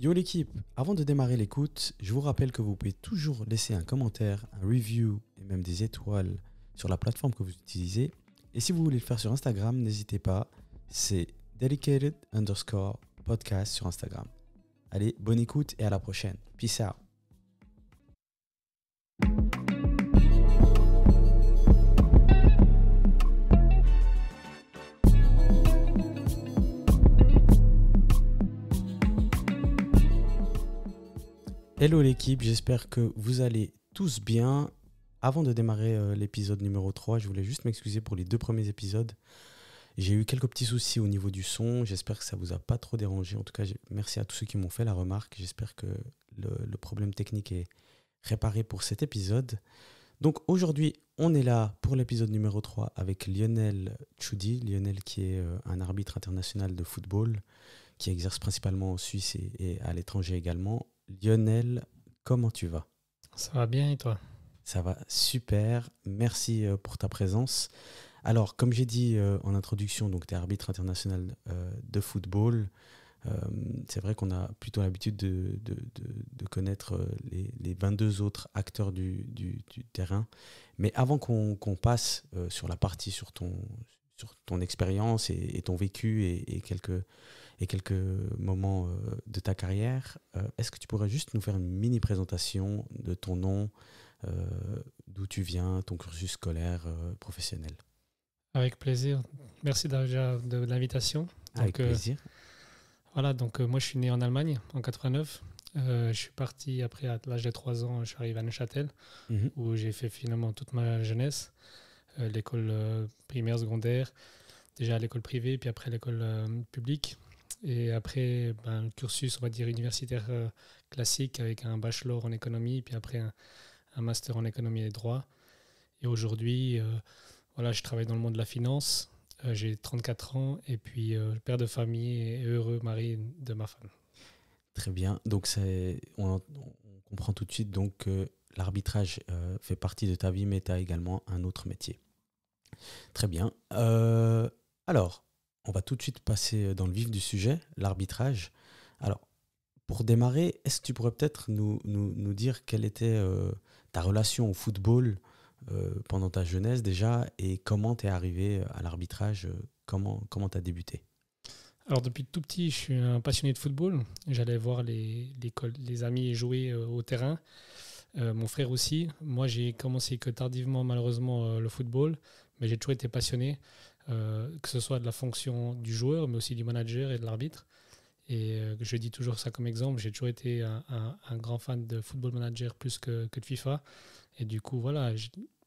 Yo l'équipe, avant de démarrer l'écoute, je vous rappelle que vous pouvez toujours laisser un commentaire, un review et même des étoiles sur la plateforme que vous utilisez. Et si vous voulez le faire sur Instagram, n'hésitez pas, c'est dedicated_podcast sur Instagram. Allez, bonne écoute et à la prochaine. Peace out. Hello l'équipe, j'espère que vous allez tous bien. Avant de démarrer l'épisode numéro 3, je voulais juste m'excuser pour les 2 premiers épisodes. J'ai eu quelques petits soucis au niveau du son, j'espère que ça ne vous a pas trop dérangé. En tout cas, merci à tous ceux qui m'ont fait la remarque. J'espère que le problème technique est réparé pour cet épisode. Donc aujourd'hui, on est là pour l'épisode numéro 3 avec Lionel Choudi. Lionel qui est un arbitre international de football, qui exerce principalement en Suisse et à l'étranger également. Lionel, comment tu vas ? Ça va bien et toi ? Ça va super, merci pour ta présence. Alors, comme j'ai dit en introduction, donc tu es arbitre international de football. C'est vrai qu'on a plutôt l'habitude de connaître les 22 autres acteurs du terrain. Mais avant qu'on passe sur la partie sur ton expérience et ton vécu et quelques moments de ta carrière, est-ce que tu pourrais juste nous faire une mini présentation de ton nom, d'où tu viens, ton cursus scolaire, professionnel ? Avec plaisir. Merci déjà de l'invitation. Avec plaisir. Voilà, donc moi je suis né en Allemagne en 89. Je suis parti après à l'âge de 3 ans, je suis arrivé à Neuchâtel, où j'ai fait finalement toute ma jeunesse. L'école primaire, secondaire, déjà à l'école privée, puis après l'école publique. Et après, le cursus, on va dire, universitaire classique avec un bachelor en économie, puis après un master en économie et droit. Et aujourd'hui, voilà, je travaille dans le monde de la finance. J'ai 34 ans et puis père de famille et heureux mari de ma femme. Très bien. Donc, on comprend tout de suite donc, que l'arbitrage fait partie de ta vie, mais tu as également un autre métier. Très bien. Alors, on va tout de suite passer dans le vif du sujet, l'arbitrage. Alors, pour démarrer, est-ce que tu pourrais peut-être nous dire quelle était ta relation au football pendant ta jeunesse déjà et comment tu es arrivé à l'arbitrage, comment tu as débuté ? Alors depuis tout petit, je suis un passionné de football. J'allais voir les amis jouer au terrain. Mon frère aussi. Moi, j'ai commencé que tardivement malheureusement le football, mais j'ai toujours été passionné, que ce soit de la fonction du joueur, mais aussi du manager et de l'arbitre. Et je dis toujours ça comme exemple. J'ai toujours été un grand fan de Football Manager plus que de FIFA. Et du coup, voilà.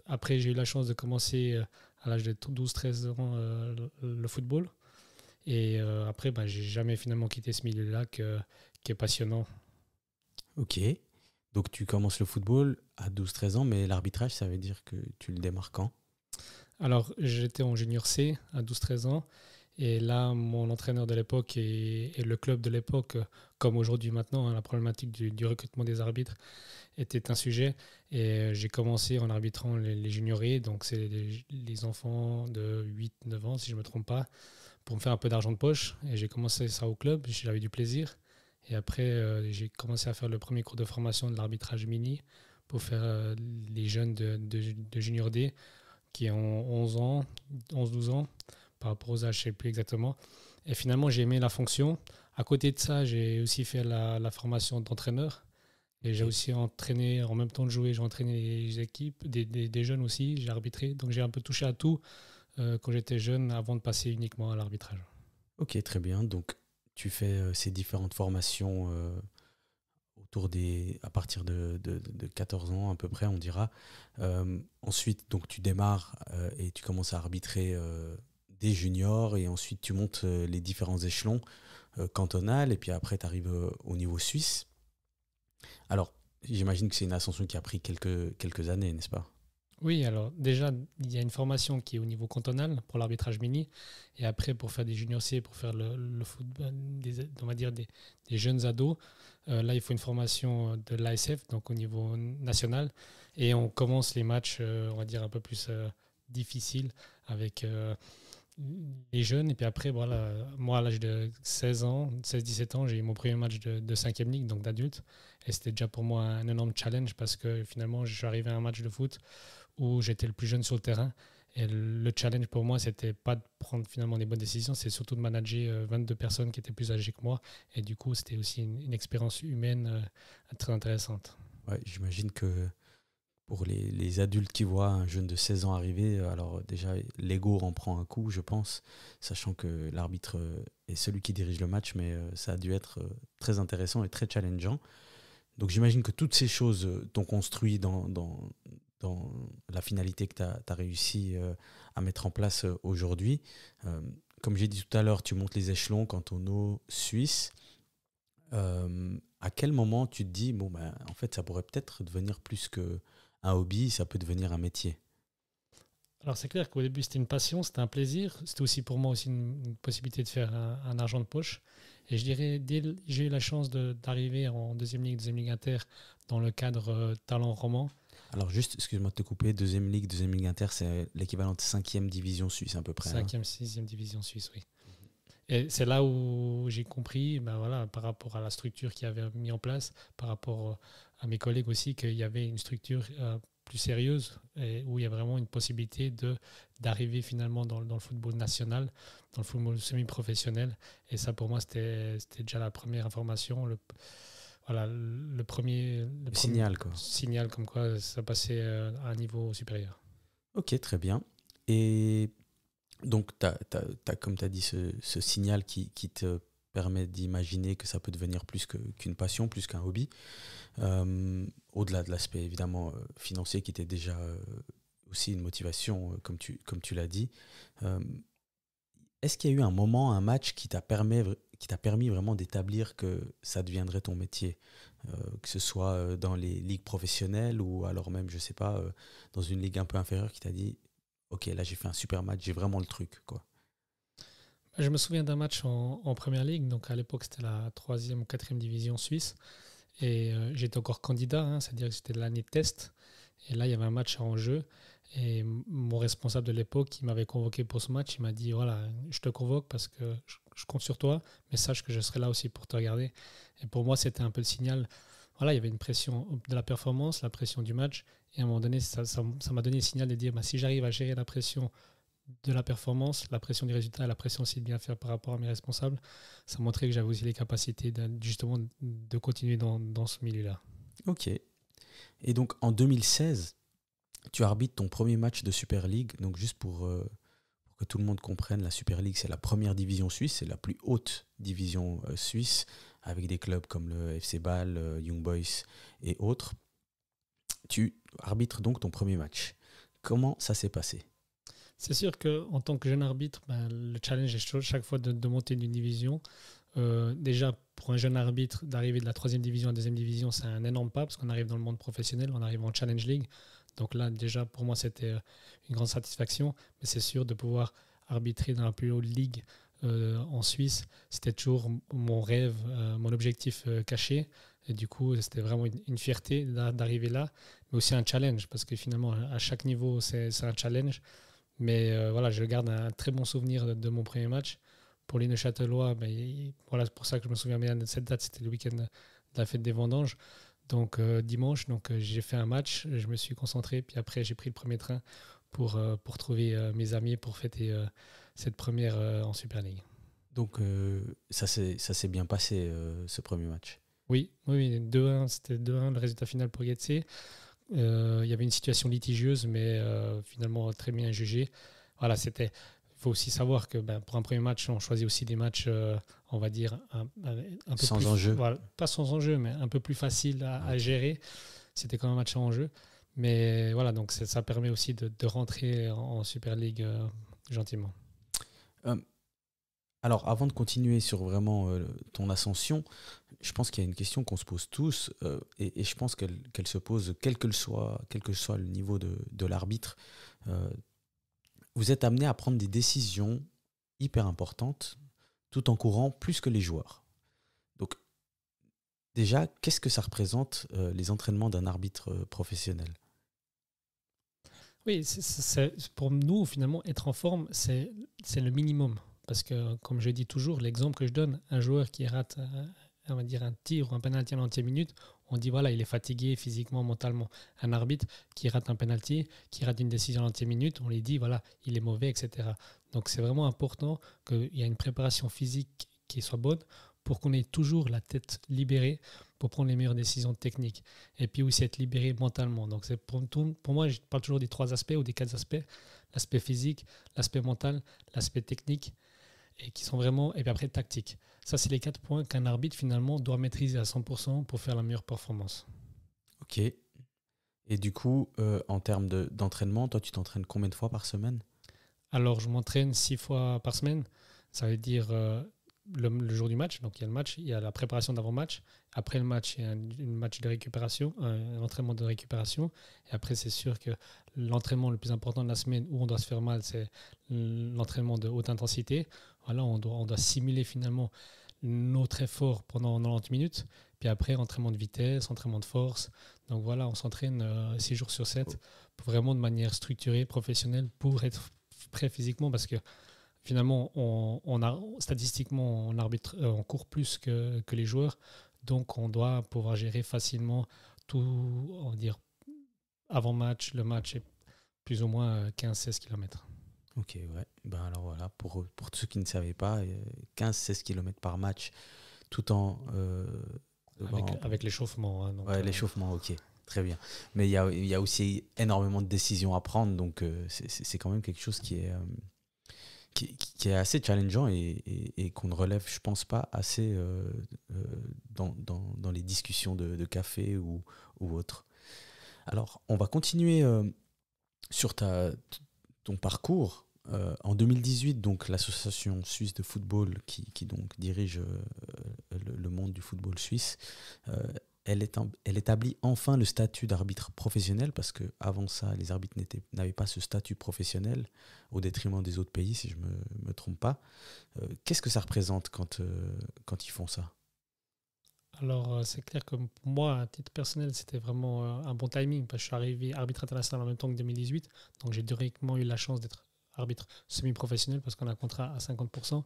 Après, j'ai eu la chance de commencer à l'âge de 12-13 ans le football. Et après, j'ai jamais finalement quitté ce milieu-là qui est passionnant. Ok. Donc, tu commences le football à 12-13 ans, mais l'arbitrage, ça veut dire que tu le démarres quand ? Alors, j'étais en junior C à 12-13 ans. Et là, mon entraîneur de l'époque et le club de l'époque, comme aujourd'hui maintenant, la problématique du recrutement des arbitres était un sujet. Et j'ai commencé en arbitrant les juniorés, donc c'est les enfants de 8-9 ans, si je ne me trompe pas, pour me faire un peu d'argent de poche. Et j'ai commencé ça au club, j'avais du plaisir. Et après, j'ai commencé à faire le premier cours de formation de l'arbitrage mini pour faire les jeunes de junior D qui ont 11-12 ans, par rapport aux âges, je ne sais plus exactement. Et finalement, j'ai aimé la fonction. À côté de ça, j'ai aussi fait la formation d'entraîneur. Et j'ai aussi entraîné, en même temps de jouer, j'ai entraîné les équipes, des jeunes aussi, j'ai arbitré. Donc j'ai un peu touché à tout quand j'étais jeune, avant de passer uniquement à l'arbitrage. Ok, très bien. Donc, tu fais ces différentes formations à partir de 14 ans à peu près, on dira. Ensuite, donc, tu démarres et tu commences à arbitrer des juniors et ensuite tu montes les différents échelons cantonal et puis après tu arrives au niveau suisse. Alors, j'imagine que c'est une ascension qui a pris quelques années, n'est-ce pas ? Oui, alors déjà, il y a une formation qui est au niveau cantonal pour l'arbitrage mini. Et après, pour faire des juniors C, pour faire le football, on va dire des jeunes ados, là, il faut une formation de l'ASF, donc au niveau national. Et on commence les matchs, on va dire, un peu plus difficiles avec les jeunes. Et puis après, voilà, moi, à l'âge de 16 ans, 16-17 ans, j'ai eu mon premier match de 5e ligue, donc d'adulte. Et c'était déjà pour moi un énorme challenge parce que finalement, je suis arrivé à un match de foot où j'étais le plus jeune sur le terrain. Et le challenge pour moi, c'était pas de prendre finalement des bonnes décisions, c'est surtout de manager 22 personnes qui étaient plus âgées que moi. Et du coup, c'était aussi une expérience humaine très intéressante. Ouais, j'imagine que pour les adultes qui voient un jeune de 16 ans arriver, alors déjà, l'ego en prend un coup, je pense, sachant que l'arbitre est celui qui dirige le match, mais ça a dû être très intéressant et très challengeant. Donc j'imagine que toutes ces choses t'ont construit dans la finalité que tu as réussi à mettre en place aujourd'hui. Euh, Comme j'ai dit tout à l'heure, tu montes les échelons cantonaux suisses. À quel moment tu te dis, bon, ben, en fait, ça pourrait peut-être devenir plus qu'un hobby, ça peut devenir un métier? Alors c'est clair qu'au début c'était une passion, c'était un plaisir, c'était aussi pour moi aussi une possibilité de faire un argent de poche. Et je dirais, j'ai eu la chance d'arriver en deuxième ligue inter dans le cadre talent roman. Alors juste, excuse-moi de te couper, deuxième ligue inter, c'est l'équivalent de cinquième division suisse à peu près. Hein. 5e, 6e division suisse, oui. Et c'est là où j'ai compris, ben voilà, par rapport à la structure qu'il avait mis en place, par rapport à mes collègues aussi, qu'il y avait une structure plus sérieuse et où il y a vraiment une possibilité d'arriver finalement dans le football national, dans le football semi-professionnel. Et ça, pour moi, c'était déjà la première information, voilà, le premier Signal, quoi. signal comme quoi ça passait à un niveau supérieur. Ok, très bien. Et donc, comme tu as dit, ce signal qui te permet d'imaginer que ça peut devenir plus qu'une passion, plus qu'un hobby. Au-delà de l'aspect évidemment financier qui était déjà aussi une motivation, comme tu l'as dit. Euh, Est-ce qu'il y a eu un moment, un match qui t'a permis vraiment d'établir que ça deviendrait ton métier, que ce soit dans les ligues professionnelles ou alors même, je sais pas, dans une ligue un peu inférieure qui t'a dit, ok, là j'ai fait un super match, j'ai vraiment le truc, quoi. Je me souviens d'un match en première ligue, donc à l'époque c'était la 3e ou 4e division suisse, et j'étais encore candidat, hein, c'est-à-dire que c'était l'année de test, et là il y avait un match en jeu, et mon responsable de l'époque qui m'avait convoqué pour ce match, il m'a dit voilà, je te convoque parce que je compte sur toi, mais sache que je serai là aussi pour te regarder. Et pour moi c'était un peu le signal, voilà, il y avait une pression de la performance, la pression du match, et à un moment donné ça m'a donné le signal de dire bah, si j'arrive à gérer la pression de la performance, la pression du résultat, la pression aussi de bien faire par rapport à mes responsables, ça montrait que j'avais aussi les capacités justement de continuer dans ce milieu-là. Ok. Et donc en 2016, tu arbitres ton premier match de Super League. Donc juste pour que tout le monde comprenne, la Super League, c'est la première division suisse, c'est la plus haute division suisse, avec des clubs comme le FC Bâle, Young Boys et autres. Tu arbitres donc ton premier match. Comment ça s'est passé? C'est sûr qu'en tant que jeune arbitre, ben, le challenge est chaque fois de monter d'une division. Déjà, pour un jeune arbitre, d'arriver de la 3e division à la 2e division, c'est un énorme pas parce qu'on arrive dans le monde professionnel, on arrive en Challenge League. Donc là, déjà, pour moi, c'était une grande satisfaction. Mais c'est sûr de pouvoir arbitrer dans la plus haute ligue en Suisse, c'était toujours mon rêve, mon objectif caché. Et du coup, c'était vraiment une fierté d'arriver là, mais aussi un challenge parce que finalement, à chaque niveau, c'est un challenge. Mais voilà, je garde un très bon souvenir de mon premier match. Pour les Neuchâtelois, ben, voilà, c'est pour ça que je me souviens bien de cette date. C'était le week-end de la fête des vendanges. Donc dimanche, j'ai fait un match, je me suis concentré, puis après j'ai pris le premier train pour trouver mes amis pour fêter cette première en Super League. Donc ça s'est bien passé, ce premier match. Oui, oui, 2-1, c'était 2-1 le résultat final pour Getse. Il y avait une situation litigieuse, mais finalement très bien jugée. Voilà, c'était. Il faut aussi savoir que ben, pour un premier match, on choisit aussi des matchs, on va dire, un peu Sans plus. enjeu. Voilà, pas sans enjeu, mais un peu plus facile à gérer. C'était quand même un match en jeu. Mais voilà, donc ça permet aussi de rentrer en Super League gentiment. Euh, alors, avant de continuer sur vraiment ton ascension, je pense qu'il y a une question qu'on se pose tous, et je pense qu'elle se pose quel que soit le niveau de l'arbitre. Euh, Vous êtes amené à prendre des décisions hyper importantes tout en courant plus que les joueurs. Donc, déjà, qu'est-ce que ça représente les entraînements d'un arbitre professionnel? Oui, pour nous, finalement, être en forme, c'est le minimum. Parce que, comme je dis toujours, l'exemple que je donne, un joueur qui rate on va dire un tir ou un penalty à la 90e minute, on dit voilà, il est fatigué physiquement, mentalement. Un arbitre qui rate un penalty, qui rate une décision à la 90e minute, on lui dit voilà, il est mauvais, etc. Donc c'est vraiment important qu'il y ait une préparation physique qui soit bonne pour qu'on ait toujours la tête libérée pour prendre les meilleures décisions techniques. Et puis aussi être libéré mentalement. Donc c'est pour moi, je parle toujours des 3 aspects ou des 4 aspects. L'aspect physique, l'aspect mental, l'aspect technique, et qui sont vraiment, et puis après tactique. Ça, c'est les 4 points qu'un arbitre finalement doit maîtriser à 100% pour faire la meilleure performance. Ok. Et du coup, en termes d'entraînement, toi, tu t'entraînes combien de fois par semaine? Alors, je m'entraîne 6 fois par semaine. Ça veut dire le jour du match. Donc, il y a le match, il y a la préparation d'avant-match. Après le match, il y a un match de récupération, un entraînement de récupération. Et après, c'est sûr que l'entraînement le plus important de la semaine où on doit se faire mal, c'est l'entraînement de haute intensité. Voilà, on doit simuler finalement notre effort pendant 90 minutes. Puis après, entraînement de vitesse, entraînement de force. Donc voilà, on s'entraîne 6 jours sur 7, vraiment de manière structurée, professionnelle, pour être prêt physiquement, parce que finalement, statistiquement, on court plus que les joueurs. Donc, on doit pouvoir gérer facilement tout, on va dire, avant-match. Le match est plus ou moins 15-16 km. Ok, ouais. Ben alors voilà, pour ceux qui ne savaient pas, 15-16 km par match, tout en... Avec l'échauffement. Hein, ouais, l'échauffement, ok, très bien. Mais il y a aussi énormément de décisions à prendre, donc c'est quand même quelque chose qui est assez challengeant et qu'on ne relève, je pense pas, assez dans les discussions de café ou autre. Alors, on va continuer sur ton parcours. En 2018, donc, l'association suisse de football qui donc dirige le monde du football suisse, elle établit enfin le statut d'arbitre professionnel, parce qu'avant ça, les arbitres n'avaient pas ce statut professionnel, au détriment des autres pays, si je ne me trompe pas. Qu'est-ce que ça représente quand ils font ça? Alors, c'est clair que pour moi, à titre personnel, c'était vraiment un bon timing, parce que je suis arrivé arbitre international en même temps que 2018. Donc, j'ai directement eu la chance d'être arbitre semi-professionnel parce qu'on a un contrat à 50%.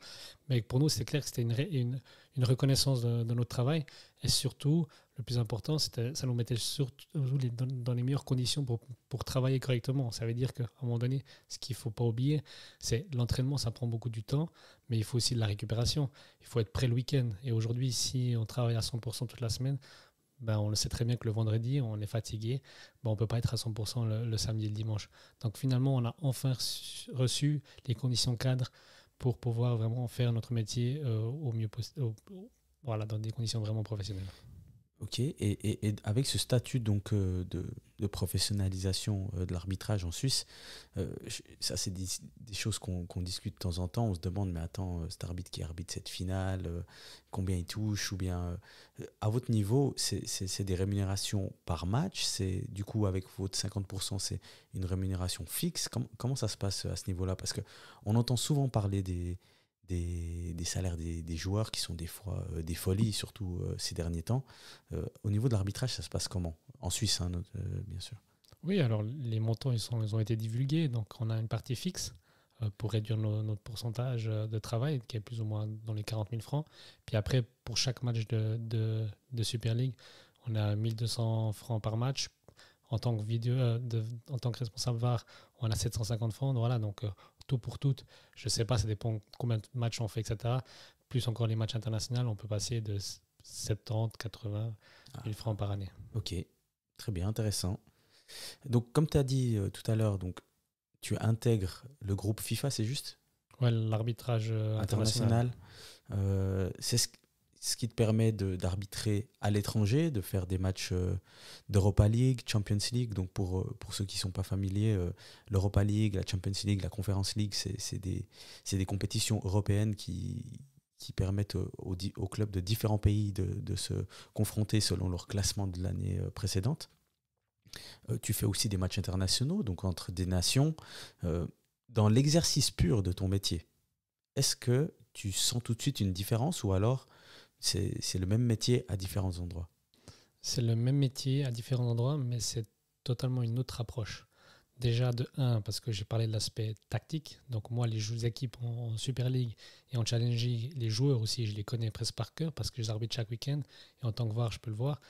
Mais pour nous, c'est clair que c'était une reconnaissance de notre travail. Et surtout, le plus important, ça nous mettait surtout dans les meilleures conditions pour travailler correctement. Ça veut dire qu'à un moment donné, ce qu'il ne faut pas oublier, c'est l'entraînement, ça prend beaucoup du temps, mais il faut aussi de la récupération. Il faut être prêt le week-end. Et aujourd'hui, si on travaille à 100% toute la semaine, ben, on le sait très bien que le vendredi, on est fatigué. Ben, on ne peut pas être à 100% le samedi et le dimanche. Donc finalement, on a enfin reçu les conditions cadres pour pouvoir vraiment faire notre métier au mieux possible, voilà, dans des conditions vraiment professionnelles. Ok, et avec ce statut donc de professionnalisation de l'arbitrage en Suisse, ça c'est des choses qu'on discute de temps en temps. On se demande, mais attends, cet arbitre qui arbitre cette finale, combien il touche? Ou bien, à votre niveau, c'est des rémunérations par match? C'est du coup, avec votre 50%, c'est une rémunération fixe? Comment ça se passe à ce niveau-là? Parce qu'on entend souvent parler des salaires des joueurs qui sont des fois des folies, surtout ces derniers temps. Au niveau de l'arbitrage, ça se passe comment? En Suisse, hein, bien sûr. Oui, alors les montants, ils ont été divulgués. Donc on a une partie fixe pour réduire notre pourcentage de travail, qui est plus ou moins dans les 40 000 francs. Puis après, pour chaque match de Super League, on a 1200 francs par match. En tant en tant que responsable VAR, on a 750 francs. Voilà, donc tout pour tout, je ne sais pas, ça dépend combien de matchs on fait, etc. Plus encore les matchs internationaux, on peut passer de 70, 80 000 francs par année. Ok, très bien, intéressant. Donc, comme tu as dit tout à l'heure, donc, tu intègres le groupe FIFA, c'est juste? Ouais, l'arbitrage international. C'est ce qui te permet d'arbitrer à l'étranger, de faire des matchs d'Europa League, Champions League. Donc pour ceux qui ne sont pas familiers, l'Europa League, la Champions League, la Conference League, c'est des compétitions européennes qui permettent aux clubs de différents pays de se confronter selon leur classement de l'année précédente. Tu fais aussi des matchs internationaux, donc entre des nations. Dans l'exercice pur de ton métier, est-ce que tu sens tout de suite une différence, ou alors c'est le même métier à différents endroits? C'est le même métier à différents endroits, mais c'est totalement une autre approche. Déjà de 1, parce que j'ai parlé de l'aspect tactique. Donc moi, les équipes en Super League et en Challenge League, les joueurs aussi, je les connais presque par cœur parce que je les arbitre chaque week-end. Et en tant que VAR, je peux le voir.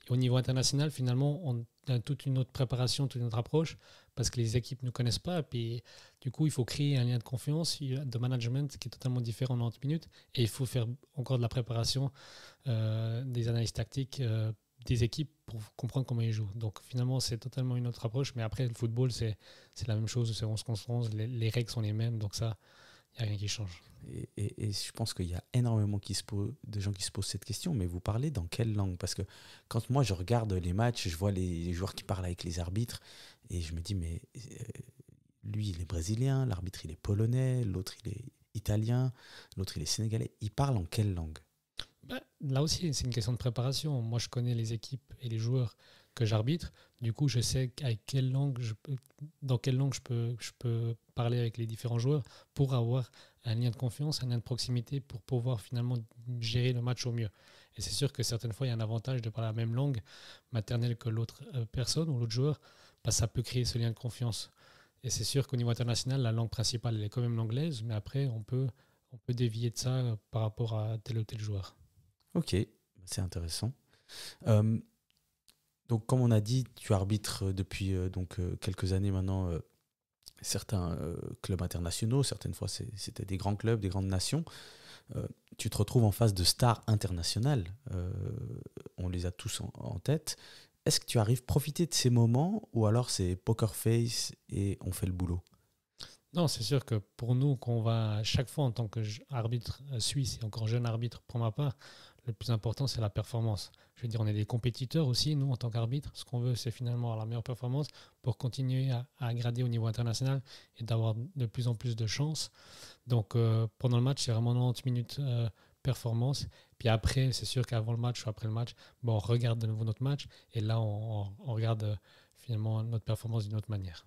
Et au niveau international, finalement, on a toute une autre préparation, toute une autre approche parce que les équipes ne nous connaissent pas. Et puis, du coup, il faut créer un lien de confiance, de management qui est totalement différent en 90 minutes. Et il faut faire encore de la préparation, des analyses tactiques des équipes pour comprendre comment ils jouent. Donc finalement, c'est totalement une autre approche. Mais après, le football, c'est la même chose. C'est 11 contre 11. Les règles sont les mêmes. Donc ça, il n'y a rien qui change. Et je pense qu'il y a énormément de gens qui se posent cette question, mais vous parlez dans quelle langue? Parce que quand moi je regarde les matchs, je vois les joueurs qui parlent avec les arbitres, et je me dis, mais lui il est brésilien, l'arbitre il est polonais, l'autre il est italien, l'autre il est sénégalais. Ils parlent en quelle langue? Là aussi, c'est une question de préparation. Moi, je connais les équipes et les joueurs que j'arbitre. Du coup, je sais dans quelle langue je peux parler avec les différents joueurs pour avoir un lien de confiance, un lien de proximité pour pouvoir finalement gérer le match au mieux. Et c'est sûr que certaines fois, il y a un avantage de parler la même langue maternelle que l'autre personne ou l'autre joueur, parce que ça peut créer ce lien de confiance. Et c'est sûr qu'au niveau international, la langue principale, elle est quand même l'anglaise, mais après, on peut dévier de ça par rapport à tel ou tel joueur. Ok, c'est intéressant. Euh, donc comme on a dit, tu arbitres depuis quelques années maintenant certains clubs internationaux, certaines fois c'était des grands clubs, des grandes nations. Tu te retrouves en face de stars internationales, on les a tous en tête. Est-ce que tu arrives à profiter de ces moments ou alors c'est poker face et on fait le boulot? Non, c'est sûr que pour nous, qu'on va à chaque fois en tant qu'arbitre suisse et encore jeune arbitre pour ma part, le plus important c'est la performance. Je veux dire, on est des compétiteurs aussi, nous en tant qu'arbitre. Ce qu'on veut, c'est finalement avoir la meilleure performance pour continuer à grader au niveau international et d'avoir de plus en plus de chances. Donc pendant le match, c'est vraiment 90 minutes performance. Puis après, c'est sûr qu'avant le match ou après le match, bon, on regarde de nouveau notre match et là, on regarde finalement notre performance d'une autre manière.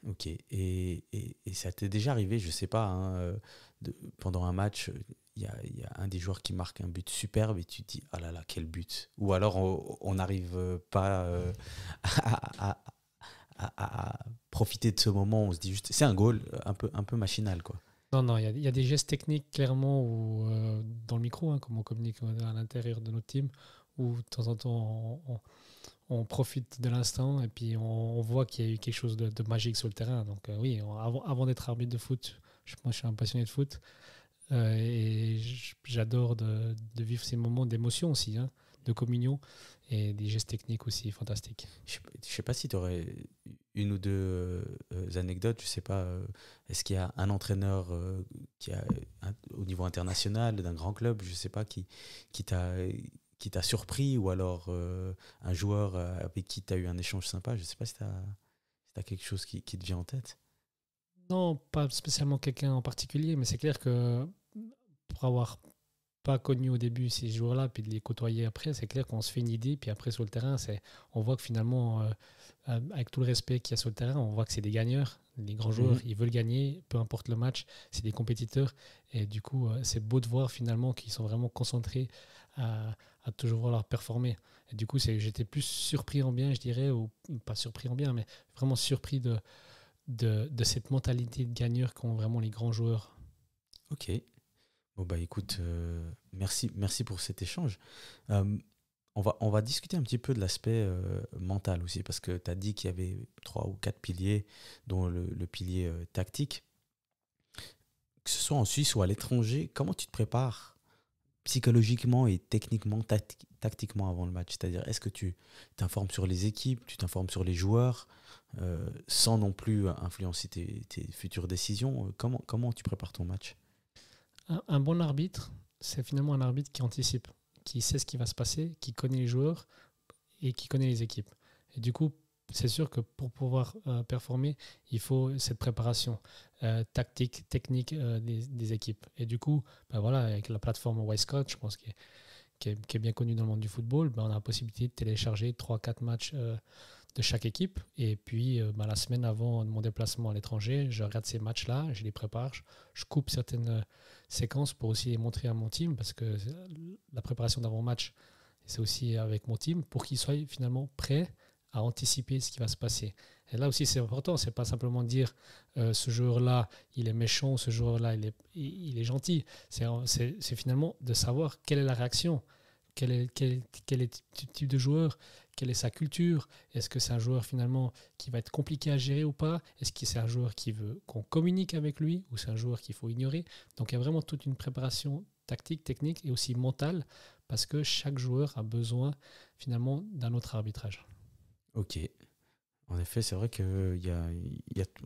Ok, et ça t'est déjà arrivé, je sais pas, hein, pendant un match, il y a un des joueurs qui marque un but superbe et tu te dis, ah là là, quel but. Ou alors on n'arrive pas à, à profiter de ce moment, on se dit juste, c'est un goal un peu machinal, quoi. Non, non, il y a des gestes techniques clairement où, dans le micro, hein, comme on communique à l'intérieur de notre team, où de temps en temps on profite de l'instant et puis on voit qu'il y a eu quelque chose de magique sur le terrain. Donc oui, avant d'être arbitre de foot, moi je suis un passionné de foot et j'adore de vivre ces moments d'émotion aussi, hein, de communion et des gestes techniques aussi fantastiques. Je sais pas si tu aurais une ou deux anecdotes, je sais pas, est-ce qu'il y a un entraîneur au niveau international d'un grand club, je sais pas, qui t'a qui t'a surpris ou alors un joueur avec qui tu as eu un échange sympa, je sais pas si tu quelque chose qui te vient en tête. Non, pas spécialement quelqu'un en particulier, mais c'est clair que pour avoir pas connu au début ces joueurs-là, puis de les côtoyer après, c'est clair qu'on se fait une idée, puis après sur le terrain, on voit que finalement, avec tout le respect qu'il y a sur le terrain, on voit que c'est des gagneurs. Les grands joueurs, ils veulent gagner, peu importe le match, c'est des compétiteurs. Et du coup, c'est beau de voir finalement qu'ils sont vraiment concentrés à toujours vouloir performer. Et du coup, j'étais plus surpris en bien, je dirais, ou pas surpris en bien, mais vraiment surpris de cette mentalité de gagneur qu'ont vraiment les grands joueurs. Ok. Bon, bah écoute, merci pour cet échange. On va discuter un petit peu de l'aspect mental aussi, parce que tu as dit qu'il y avait 3 ou 4 piliers, dont le pilier tactique. Que ce soit en Suisse ou à l'étranger, comment tu te prépares psychologiquement et techniquement, tactiquement avant le match? C'est-à-dire, est-ce que tu t'informes sur les équipes, tu t'informes sur les joueurs, sans non plus influencer tes futures décisions? Comment tu prépares ton match? Un bon arbitre, c'est finalement un arbitre qui anticipe, qui sait ce qui va se passer, qui connaît les joueurs et qui connaît les équipes. Et du coup, c'est sûr que pour pouvoir performer, il faut cette préparation tactique, technique des équipes. Et du coup, ben voilà, avec la plateforme Wisecout, je pense qui est bien connue dans le monde du football, ben on a la possibilité de télécharger 3-4 matchs de chaque équipe. Et puis, la semaine avant mon déplacement à l'étranger, je regarde ces matchs-là, je les prépare, je coupe certaines séquences pour aussi les montrer à mon team, parce que la préparation d'avant-match, c'est aussi avec mon team, pour qu'ils soient finalement prêts à anticiper ce qui va se passer. Et là aussi, c'est important. C'est pas simplement dire ce joueur-là, il est méchant, ce joueur-là, il est gentil. C'est finalement de savoir quelle est la réaction, quel est le type de joueur, quelle est sa culture. Est-ce que c'est un joueur finalement qui va être compliqué à gérer ou pas? Est-ce que c'est un joueur qui veut qu'on communique avec lui ou c'est un joueur qu'il faut ignorer? Donc il y a vraiment toute une préparation tactique, technique et aussi mentale parce que chaque joueur a besoin finalement d'un autre arbitrage. Ok. En effet, c'est vrai que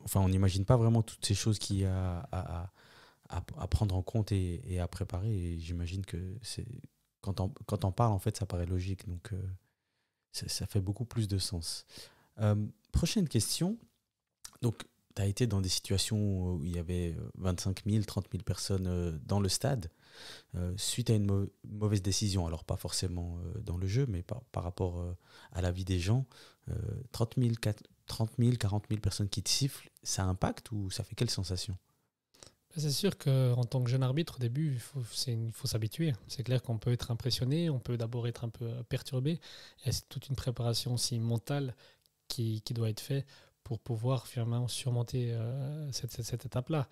enfin, on n'imagine pas vraiment toutes ces choses qu'il y a à prendre en compte et à préparer. Et j'imagine que quand on parle, en fait, ça paraît logique. Donc, ça fait beaucoup plus de sens. Prochaine question. Donc, tu as été dans des situations où il y avait 25 000, 30 000 personnes dans le stade suite à une mauvaise décision. Alors, pas forcément dans le jeu, mais par rapport à la vie des gens. 30 000, 30 000, 40 000 personnes qui te sifflent, ça impacte ou ça fait quelle sensation? C'est sûr qu'en tant que jeune arbitre, au début, il faut s'habituer. C'est clair qu'on peut être impressionné, on peut d'abord être un peu perturbé. Et c'est toute une préparation aussi mentale qui doit être faite pour pouvoir finalement surmonter cette étape-là.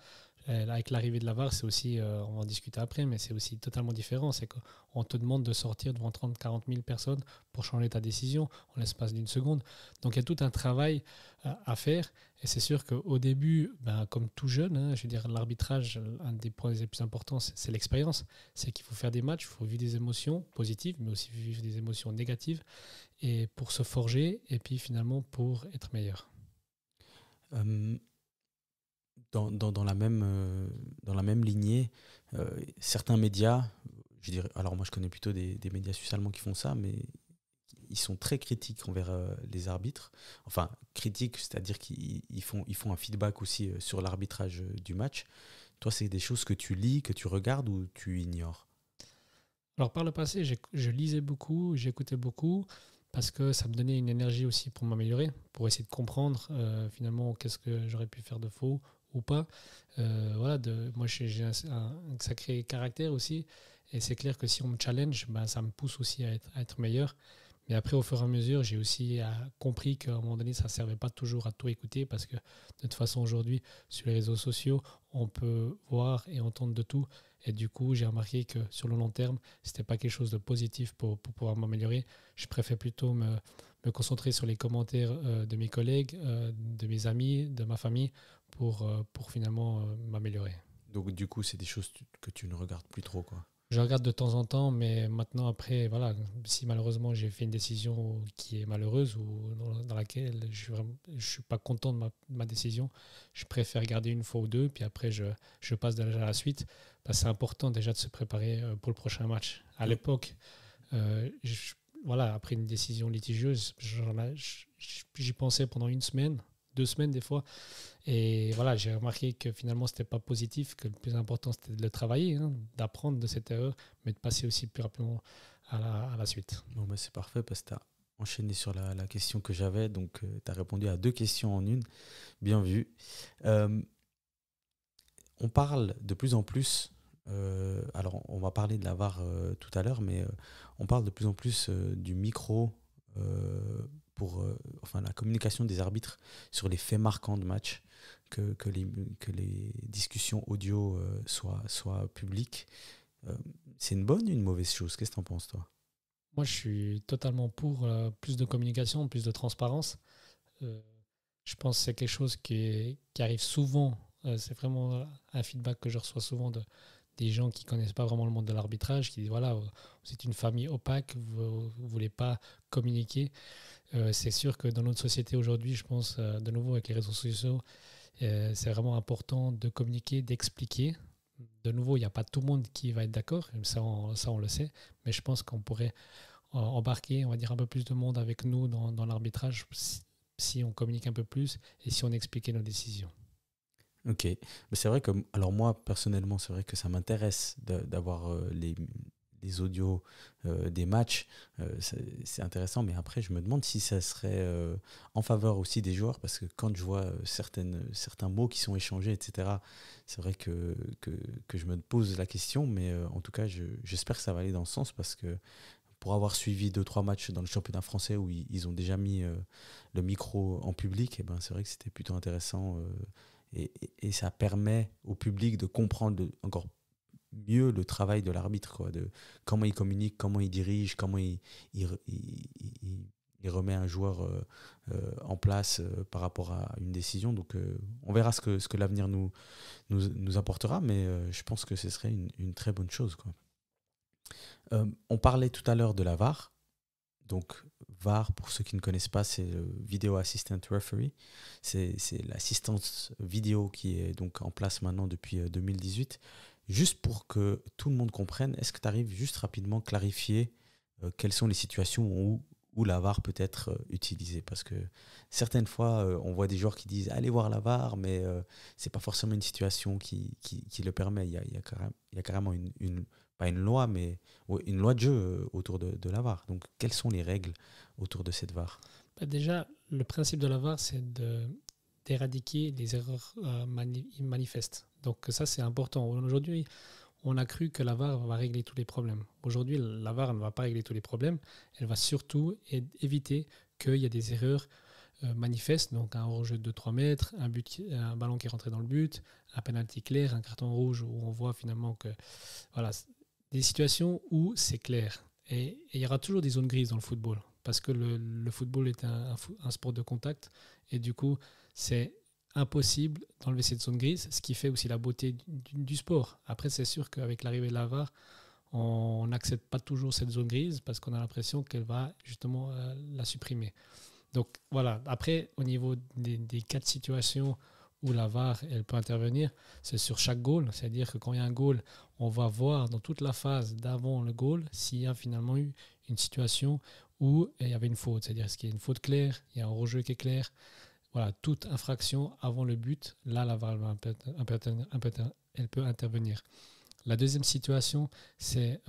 Avec l'arrivée de la VAR, c'est aussi, on va en discuter après, mais c'est aussi totalement différent. C'est qu'on te demande de sortir devant 30-40 000 personnes pour changer ta décision en l'espace d'une seconde. Donc il y a tout un travail à faire. Et c'est sûr qu'au début, ben, comme tout jeune, hein, je veux dire, l'arbitrage, un des points les plus importants, c'est l'expérience. C'est qu'il faut faire des matchs, il faut vivre des émotions positives, mais aussi vivre des émotions négatives, et pour se forger, et puis finalement pour être meilleur. Euh, dans la même lignée, certains médias, je dirais, alors moi je connais plutôt des médias suisses allemands qui font ça, mais ils sont très critiques envers les arbitres. Enfin, critiques, c'est-à-dire qu'ils font un feedback aussi sur l'arbitrage du match. Toi, c'est des choses que tu lis, que tu regardes ou tu ignores? Alors par le passé, je lisais beaucoup, j'écoutais beaucoup, parce que ça me donnait une énergie aussi pour m'améliorer, pour essayer de comprendre finalement qu'est-ce que j'aurais pu faire de faux ou pas. Voilà, moi j'ai un sacré caractère aussi, et c'est clair que si on me challenge, ben, ça me pousse aussi à être meilleur. Mais après, au fur et à mesure, j'ai aussi compris qu'à un moment donné, ça ne servait pas toujours à tout écouter, parce que de toute façon, aujourd'hui, sur les réseaux sociaux, on peut voir et entendre de tout. Et du coup, j'ai remarqué que sur le long terme, c'était pas quelque chose de positif pour pouvoir m'améliorer. Je préfère plutôt me concentrer sur les commentaires de mes collègues, de mes amis, de ma famille, pour finalement m'améliorer. Donc, du coup, c'est des choses que tu ne regardes plus trop, quoi. Je regarde de temps en temps, mais maintenant, après, voilà, si malheureusement j'ai fait une décision qui est malheureuse ou dans laquelle je suis pas content de ma décision, je préfère garder une fois ou deux, puis après je passe déjà à la suite. Parce que c'est important déjà de se préparer pour le prochain match. À l'époque, voilà, après une décision litigieuse, j'y pensais pendant une semaine, 2 semaines des fois. Et voilà, j'ai remarqué que finalement, c'était pas positif, que le plus important, c'était de le travailler, hein, d'apprendre de cette erreur, mais de passer aussi plus rapidement à la suite. Bon, bah, c'est parfait parce que tu as enchaîné sur la question que j'avais. Donc, tu as répondu à deux questions en une. Bien vu. Euh, on parle de plus en plus, alors on va parler de la VAR tout à l'heure, mais on parle de plus en plus du micro pour enfin, la communication des arbitres sur les faits marquants de match, que les discussions audio soient publiques. Euh, c'est une bonne ou une mauvaise chose? Qu'est-ce que tu en penses, toi? Moi, je suis totalement pour plus de communication, plus de transparence. Euh, je pense que c'est quelque chose qui arrive souvent. C'est vraiment un feedback que je reçois souvent des gens qui ne connaissent pas vraiment le monde de l'arbitrage, qui disent voilà, vous êtes une famille opaque, vous ne voulez pas communiquer. C'est sûr que dans notre société aujourd'hui, je pense, de nouveau avec les réseaux sociaux, c'est vraiment important de communiquer, d'expliquer. De nouveau, il n'y a pas tout le monde qui va être d'accord, ça on le sait, mais je pense qu'on pourrait embarquer, on va dire, un peu plus de monde avec nous dans l'arbitrage si on communique un peu plus et si on expliquait nos décisions. Ok, mais c'est vrai que, alors moi personnellement, c'est vrai que ça m'intéresse d'avoir les audios des matchs, c'est intéressant, mais après je me demande si ça serait en faveur aussi des joueurs, parce que quand je vois certains mots qui sont échangés, etc., c'est vrai que je me pose la question, mais en tout cas j'espère que ça va aller dans ce sens, parce que pour avoir suivi 2-3 matchs dans le championnat français où ils ont déjà mis le micro en public, et ben, c'est vrai que c'était plutôt intéressant. Et ça permet au public de comprendre encore mieux le travail de l'arbitre, quoi, de comment il communique, comment il dirige, comment il remet un joueur en place par rapport à une décision. Donc on verra ce que l'avenir nous apportera, mais je pense que ce serait une très bonne chose, quoi. On parlait tout à l'heure de la VAR. Donc VAR, pour ceux qui ne connaissent pas, c'est le Video Assistant Referee. C'est l'assistance vidéo qui est donc en place maintenant depuis 2018. Juste pour que tout le monde comprenne, est-ce que tu arrives juste rapidement à clarifier quelles sont les situations où la VAR peut être utilisée? Parce que certaines fois, on voit des joueurs qui disent allez voir la VAR, mais ce n'est pas forcément une situation qui le permet. Il y a carrément pas une loi, mais une loi de jeu autour de la VAR. Donc, quelles sont les règles autour de cette VAR? Déjà, le principe de la VAR, c'est d'éradiquer les erreurs manifestes. Donc ça, c'est important. Aujourd'hui, on a cru que la VAR va régler tous les problèmes. Aujourd'hui, la VAR ne va pas régler tous les problèmes. Elle va surtout éviter qu'il y ait des erreurs manifestes, donc un hors-jeu de 3 mètres, un ballon qui est rentré dans le but, un penalty clair, un carton rouge où on voit finalement que... Voilà, des situations où c'est clair. Et il y aura toujours des zones grises dans le football, parce que le football est un sport de contact, et du coup, c'est impossible d'enlever cette zone grise, ce qui fait aussi la beauté du sport. Après, c'est sûr qu'avec l'arrivée de la VAR, on n'accepte pas toujours cette zone grise, parce qu'on a l'impression qu'elle va justement la supprimer. Donc voilà, après, au niveau des 4 situations où la VAR elle peut intervenir, c'est sur chaque goal. C'est-à-dire que quand il y a un goal, on va voir dans toute la phase d'avant le goal s'il y a finalement eu une situation où il y avait une faute. C'est-à-dire qu'il y a une faute claire, il y a un hors-jeu qui est clair. Voilà, toute infraction avant le but, là, la VAR elle peut intervenir. La deuxième situation, c'est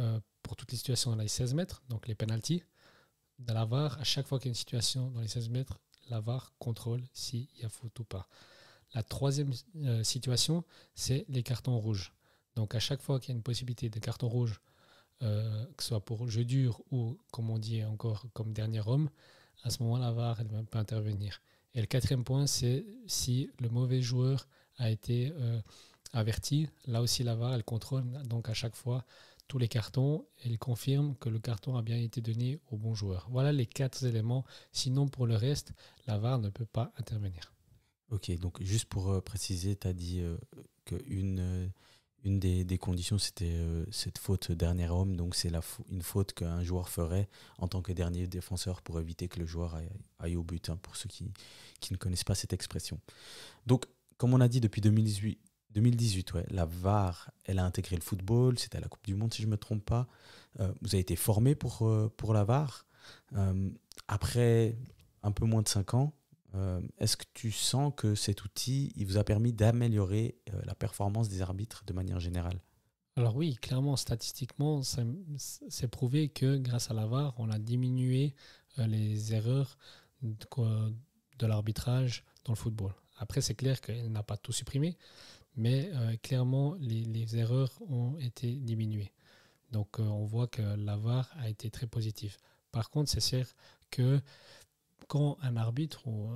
pour toutes les situations dans les 16 mètres, donc les pénaltys. Dans la VAR, à chaque fois qu'il y a une situation dans les 16 mètres, la VAR contrôle s'il y a faute ou pas. La troisième situation, c'est les cartons rouges. Donc à chaque fois qu'il y a une possibilité de carton rouge, que ce soit pour jeu dur ou, comme on dit encore, comme dernier homme, à ce moment, la VAR elle peut intervenir. Et le quatrième point, c'est si le mauvais joueur a été averti. Là aussi, la VAR elle contrôle donc à chaque fois tous les cartons et elle confirme que le carton a bien été donné au bon joueur. Voilà les 4 éléments. Sinon, pour le reste, la VAR ne peut pas intervenir. Ok, donc juste pour préciser, tu as dit qu'une une des conditions, c'était cette faute dernier homme. Donc, c'est une faute qu'un joueur ferait en tant que dernier défenseur pour éviter que le joueur aille au but, hein, pour ceux qui ne connaissent pas cette expression. Donc, comme on a dit depuis 2018, ouais, la VAR, elle a intégré le football. C'était à la Coupe du Monde, si je ne me trompe pas. Vous avez été formé pour la VAR. Après un peu moins de 5 ans, est-ce que tu sens que cet outil il vous a permis d'améliorer la performance des arbitres de manière générale? Alors oui, clairement, statistiquement, c'est prouvé que grâce à la VAR, on a diminué les erreurs de l'arbitrage dans le football. Après, c'est clair qu'elle n'a pas tout supprimé, mais clairement, les erreurs ont été diminuées. Donc, on voit que la VAR a été très positive. Par contre, c'est sûr que quand un arbitre ou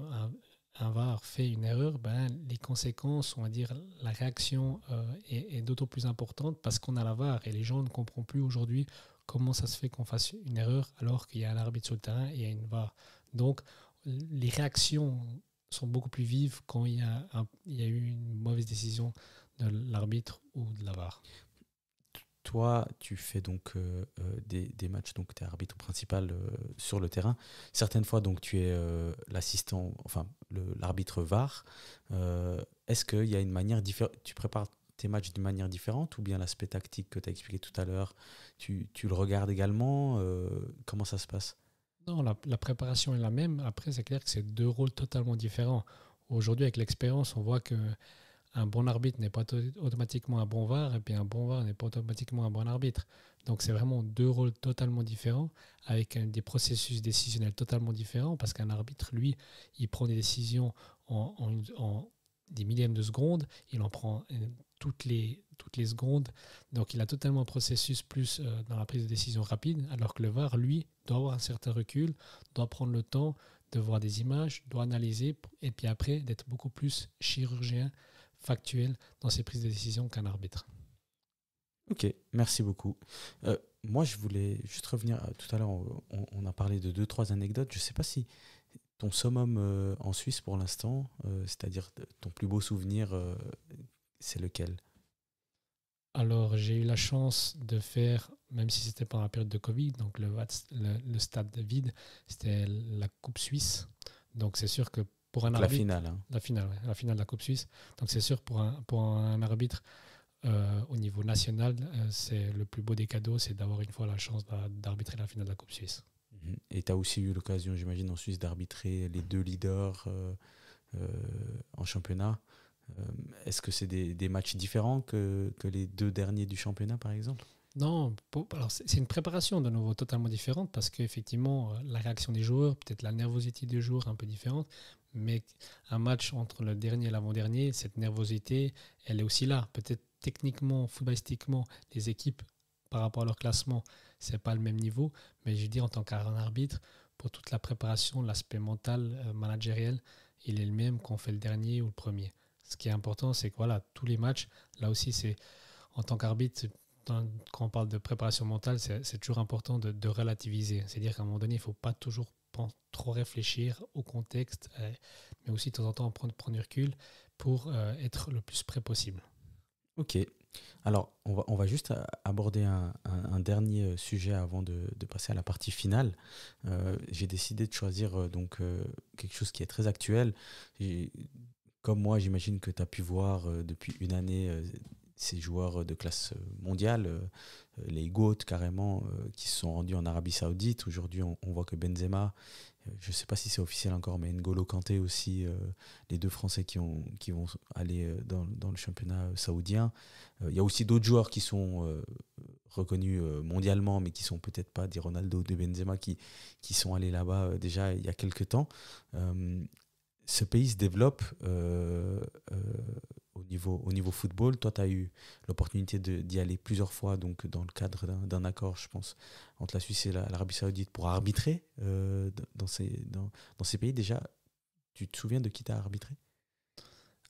un VAR fait une erreur, les conséquences, on va dire, la réaction est d'autant plus importante parce qu'on a la VAR et les gens ne comprennent plus aujourd'hui comment ça se fait qu'on fasse une erreur alors qu'il y a un arbitre sur le terrain et il y a une VAR. Donc, les réactions sont beaucoup plus vives quand il y a eu une mauvaise décision de l'arbitre ou de la VAR. Toi, tu fais donc des matchs, donc tu es arbitre principal sur le terrain. Certaines fois, donc tu es l'assistant, enfin l'arbitre VAR. Est-ce qu'il y a une manière différente? Tu prépares tes matchs d'une manière différente ou bien l'aspect tactique que tu as expliqué tout à l'heure, tu le regardes également? Comment ça se passe? Non, la préparation est la même. Après, c'est clair que c'est 2 rôles totalement différents. Aujourd'hui, avec l'expérience, on voit que un bon arbitre n'est pas automatiquement un bon VAR et puis un bon VAR n'est pas automatiquement un bon arbitre. Donc c'est vraiment 2 rôles totalement différents avec des processus décisionnels totalement différents parce qu'un arbitre, lui, il prend des décisions en des millièmes de seconde, il en prend toutes les secondes. Donc il a totalement un processus plus dans la prise de décision rapide, alors que le VAR, lui, doit avoir un certain recul, doit prendre le temps de voir des images, doit analyser, et puis après d'être beaucoup plus chirurgien, factuel dans ses prises de décision qu'un arbitre. Ok, merci beaucoup. Moi, je voulais juste revenir, tout à l'heure, on a parlé de deux, trois anecdotes. Je ne sais pas si ton summum en Suisse pour l'instant, c'est-à-dire ton plus beau souvenir, c'est lequel? Alors, j'ai eu la chance de faire, même si c'était pendant la période de Covid, donc le stade vide, c'était la Coupe Suisse. Donc, c'est sûr que pour un Donc la arbitre, finale, hein. la finale de la Coupe Suisse, donc c'est sûr pour un arbitre au niveau national, c'est le plus beau des cadeaux, c'est d'avoir une fois la chance d'arbitrer la finale de la Coupe Suisse. Mhm. Et tu as aussi eu l'occasion, j'imagine, en Suisse d'arbitrer les deux leaders euh, en championnat. Euh, Est-ce que c'est des matchs différents que les deux derniers du championnat, par exemple? Non, alors c'est une préparation de nouveau totalement différente parce qu'effectivement, la réaction des joueurs, peut-être la nervosité des joueurs un peu différente, mais un match entre le dernier et l'avant-dernier, cette nervosité, elle est aussi là. Peut-être techniquement, footballistiquement, les équipes, par rapport à leur classement, c'est pas le même niveau, mais je dis en tant qu'arbitre, pour toute la préparation, l'aspect mental, managériel, il est le même qu'on fait le dernier ou le premier. Ce qui est important, c'est que voilà, tous les matchs, là aussi, c'est en tant qu'arbitre, quand on parle de préparation mentale, c'est toujours important de relativiser. C'est-à-dire qu'à un moment donné, il ne faut pas toujours trop réfléchir au contexte, mais aussi de temps en temps prendre du recul pour être le plus près possible. Ok. Alors, on va juste aborder un dernier sujet avant de passer à la partie finale. J'ai décidé de choisir quelque chose qui est très actuel. Comme moi, j'imagine que tu as pu voir depuis une année ces joueurs de classe mondiale, les GOAT carrément, qui se sont rendus en Arabie Saoudite. Aujourd'hui, on voit que Benzema, je ne sais pas si c'est officiel encore, mais N'Golo Kanté aussi, les deux Français qui vont aller dans le championnat saoudien. Il y a aussi d'autres joueurs qui sont reconnus mondialement, mais qui sont peut-être pas des Ronaldo, des Benzema, qui sont allés là-bas déjà il y a quelques temps. Ce pays se développe au niveau football. Toi, tu as eu l'opportunité d'y aller plusieurs fois, donc dans le cadre d'un accord, je pense, entre la Suisse et l'Arabie Saoudite pour arbitrer dans ces pays. Déjà, tu te souviens de qui t'as arbitré?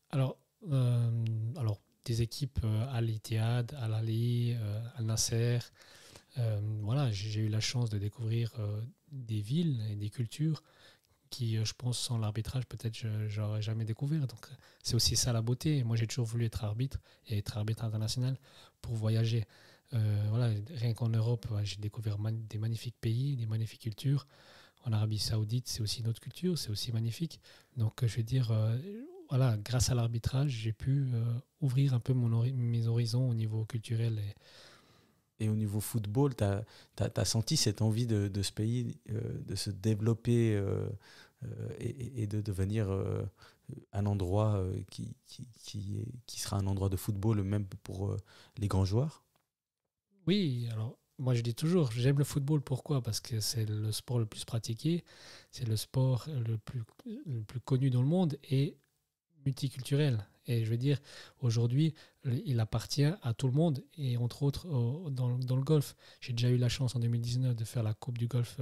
Alors, des équipes Al Ittihad, Al Ahly, Al Nasser, voilà, j'ai eu la chance de découvrir des villes et des cultures qui, je pense, sans l'arbitrage, peut-être j'aurais jamais découvert. Donc, c'est aussi ça la beauté. Moi, j'ai toujours voulu être arbitre et être arbitre international pour voyager. Voilà, rien qu'en Europe, j'ai découvert des magnifiques pays, des magnifiques cultures. En Arabie Saoudite, c'est aussi une autre culture, c'est aussi magnifique. Donc, je veux dire, voilà, grâce à l'arbitrage, j'ai pu ouvrir un peu mes horizons au niveau culturel. Et au niveau football, tu as senti cette envie de ce pays de se développer et de devenir un endroit qui sera un endroit de football même pour les grands joueurs? Oui, alors moi je dis toujours, j'aime le football. Pourquoi? Parce que c'est le sport le plus pratiqué, c'est le sport le plus connu dans le monde et multiculturel. Et je veux dire, aujourd'hui, il appartient à tout le monde et entre autres dans le golf. J'ai déjà eu la chance en 2019 de faire la Coupe du golf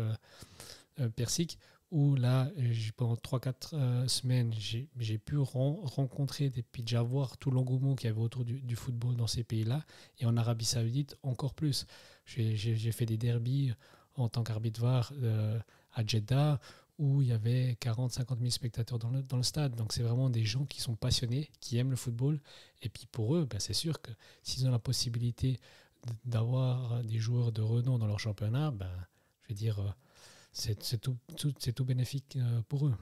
Persique où là, pendant 3-4 semaines, j'ai pu rencontrer et puis déjà voir tout l'engouement qu'il y avait autour du football dans ces pays-là. Et en Arabie Saoudite, encore plus. J'ai fait des derbies en tant qu'arbitre VAR à Jeddah où il y avait 40-50 000 spectateurs dans le stade. Donc c'est vraiment des gens qui sont passionnés, qui aiment le football. Et puis pour eux, ben, c'est sûr que s'ils ont la possibilité d'avoir des joueurs de renom dans leur championnat, ben, je veux dire, c'est tout bénéfique pour eux.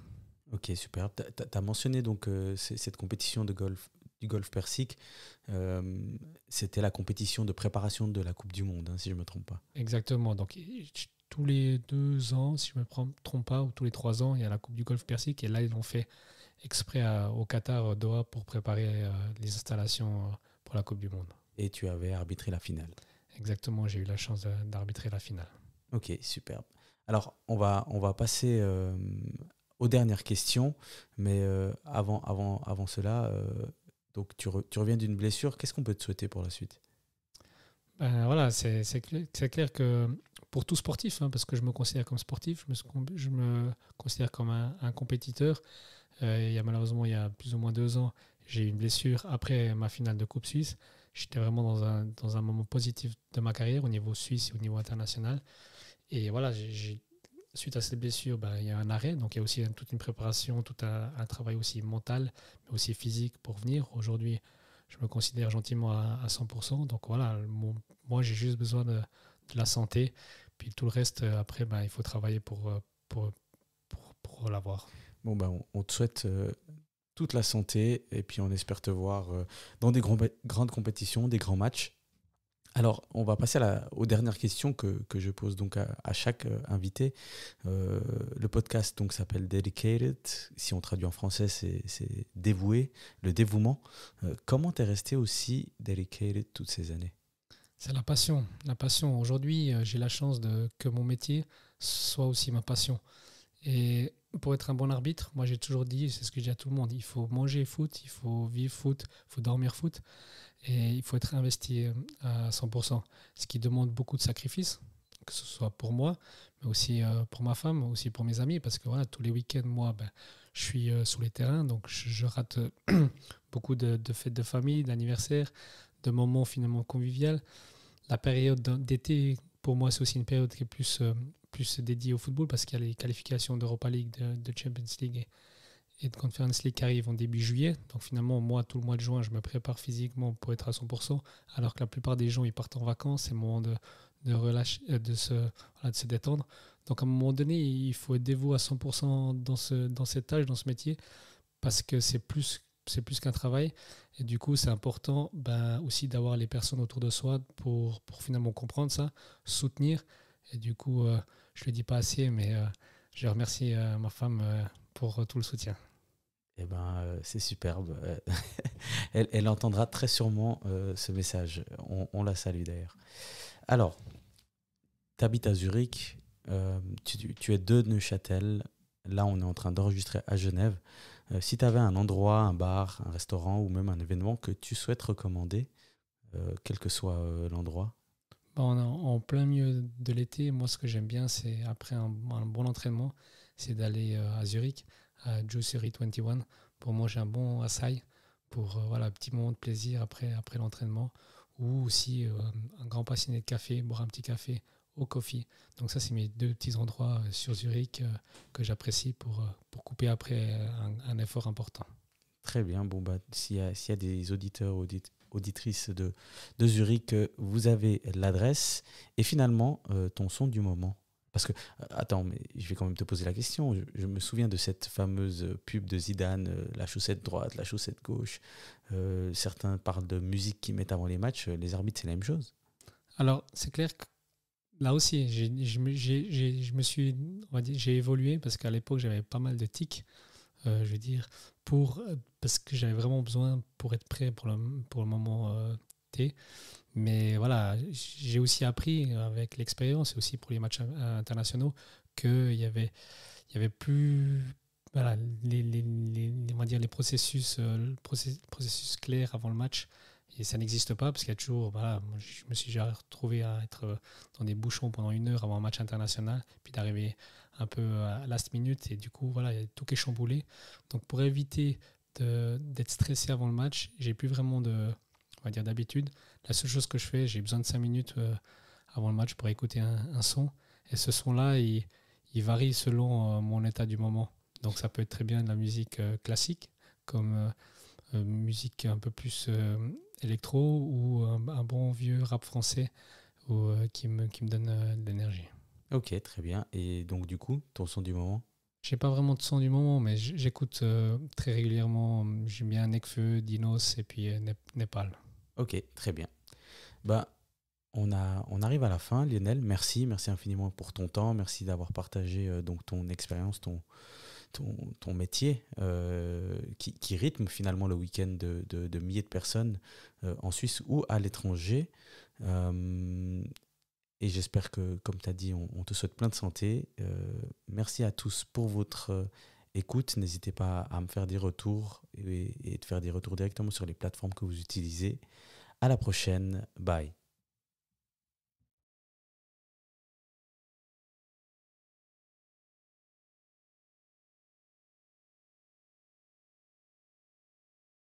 Ok, super. Tu as mentionné donc cette compétition du golf persique. C'était la compétition de préparation de la Coupe du Monde, hein, si je ne me trompe pas. Exactement. Donc tous les 2 ans, si je ne me trompe pas, ou tous les 3 ans, il y a la Coupe du Golfe Persique. Et là, ils l'ont fait exprès au Qatar, Doha, pour préparer les installations pour la Coupe du Monde. Et tu avais arbitré la finale. Exactement, j'ai eu la chance d'arbitrer la finale. Ok, superbe. Alors, on va passer aux dernières questions. Mais avant cela, donc tu reviens d'une blessure. Qu'est-ce qu'on peut te souhaiter pour la suite? Ben, voilà, c'est clair que pour tout sportif, hein, parce que je me considère comme sportif, je me considère comme un compétiteur. Il y a plus ou moins 2 ans, j'ai eu une blessure après ma finale de Coupe Suisse. J'étais vraiment dans un moment positif de ma carrière au niveau suisse et au niveau international. Et voilà, suite à cette blessure, ben, il y a un arrêt. Donc il y a aussi toute une préparation, tout un travail aussi mental, mais aussi physique pour venir. Aujourd'hui, je me considère gentiment à 100%. Donc voilà, moi j'ai juste besoin de la santé. Puis tout le reste, après, ben, il faut travailler pour, pour l'avoir. Bon, ben, on te souhaite toute la santé et puis on espère te voir dans des grandes compétitions, des grands matchs. Alors, on va passer aux dernières questions que je pose donc à chaque invité. Le podcast donc s'appelle Dedicated. Si on traduit en français, c'est dévoué, le dévouement. Comment t'es resté aussi dedicated toutes ces années? C'est la passion. La passion. Aujourd'hui, j'ai la chance que mon métier soit aussi ma passion. Et pour être un bon arbitre, moi j'ai toujours dit, c'est ce que je dis à tout le monde, il faut manger foot, il faut vivre foot, il faut dormir foot et il faut être investi à 100%. Ce qui demande beaucoup de sacrifices, que ce soit pour moi, mais aussi pour ma femme, aussi pour mes amis, parce que voilà, tous les week-ends, moi, ben, je suis sur les terrains, donc je rate beaucoup de fêtes de famille, d'anniversaires, de moments finalement conviviaux. La période d'été, pour moi, c'est aussi une période qui est plus dédiée au football parce qu'il y a les qualifications d'Europa League, de Champions League et de Conference League qui arrivent en début juillet. Donc finalement, moi, tout le mois de juin, je me prépare physiquement pour être à 100%, alors que la plupart des gens, ils partent en vacances. C'est le moment de relâcher, voilà, de se détendre. Donc à un moment donné, il faut être dévoué à 100% dans cette tâche, dans ce métier, parce que c'est plus qu'un travail. Et du coup, c'est important ben, aussi d'avoir les personnes autour de soi pour finalement comprendre ça, soutenir. Et du coup, je ne le dis pas assez, mais je remercie ma femme pour tout le soutien. Eh ben, c'est superbe. Elle entendra très sûrement ce message. On la salue d'ailleurs. Alors, tu habites à Zurich, tu es de Neuchâtel. Là, on est en train d'enregistrer à Genève. Si tu avais un endroit, un bar, un restaurant ou même un événement que tu souhaites recommander, quel que soit l'endroit. Bon, en plein milieu de l'été, moi, ce que j'aime bien, c'est après un bon entraînement, c'est d'aller à Zurich, à Juicery 21. Pour manger un bon açaï, pour voilà, un petit moment de plaisir après l'entraînement. Ou aussi un grand passionné de café, boire un petit café au coffee. Donc ça, c'est mes 2 petits endroits sur Zurich que j'apprécie pour couper après un effort important. Très bien. Bon, bah, s'il y a des auditeurs, auditrices de Zurich, vous avez l'adresse. Et finalement, ton son du moment. Parce que, attends, mais je vais quand même te poser la question. Je me souviens de cette fameuse pub de Zidane, la chaussette droite, la chaussette gauche. Certains parlent de musique qu'ils mettent avant les matchs. Les arbitres, c'est la même chose. Alors, c'est clair que là aussi, je me suis, on va dire, j'ai évolué parce qu'à l'époque, j'avais pas mal de tics, je veux dire, parce que j'avais vraiment besoin pour être prêt pour le moment T. Mais voilà, j'ai aussi appris avec l'expérience et aussi pour les matchs internationaux qu'il y avait plus voilà, on va dire les processus clairs avant le match. Et ça n'existe pas parce qu'il y a toujours. Voilà, moi, je me suis déjà retrouvé à être dans des bouchons pendant 1 heure avant un match international, puis d'arriver un peu à last minute. Et du coup, voilà, il y a tout qui est chamboulé. Donc pour éviter d'être stressé avant le match, j'ai plus vraiment on va dire d'habitude. La seule chose que je fais, j'ai besoin de 5 minutes avant le match pour écouter un son. Et ce son-là, il varie selon mon état du moment. Donc ça peut être très bien de la musique classique, comme musique un peu plus électro, ou un bon vieux rap français qui me donne de l'énergie. Ok, très bien. Et donc, du coup, ton son du moment? J'ai pas vraiment de son du moment, mais j'écoute très régulièrement. J'aime bien Nekfeu, Dinos et puis Népal. Ok, très bien. Bah, on arrive à la fin, Lionel. Merci infiniment pour ton temps. Merci d'avoir partagé donc ton expérience, ton métier qui rythme finalement le week-end de milliers de personnes en Suisse ou à l'étranger. Et j'espère que, comme tu as dit, on te souhaite plein de santé. Merci à tous pour votre écoutent, n'hésitez pas à me faire des retours et de faire des retours directement sur les plateformes que vous utilisez. À la prochaine. Bye.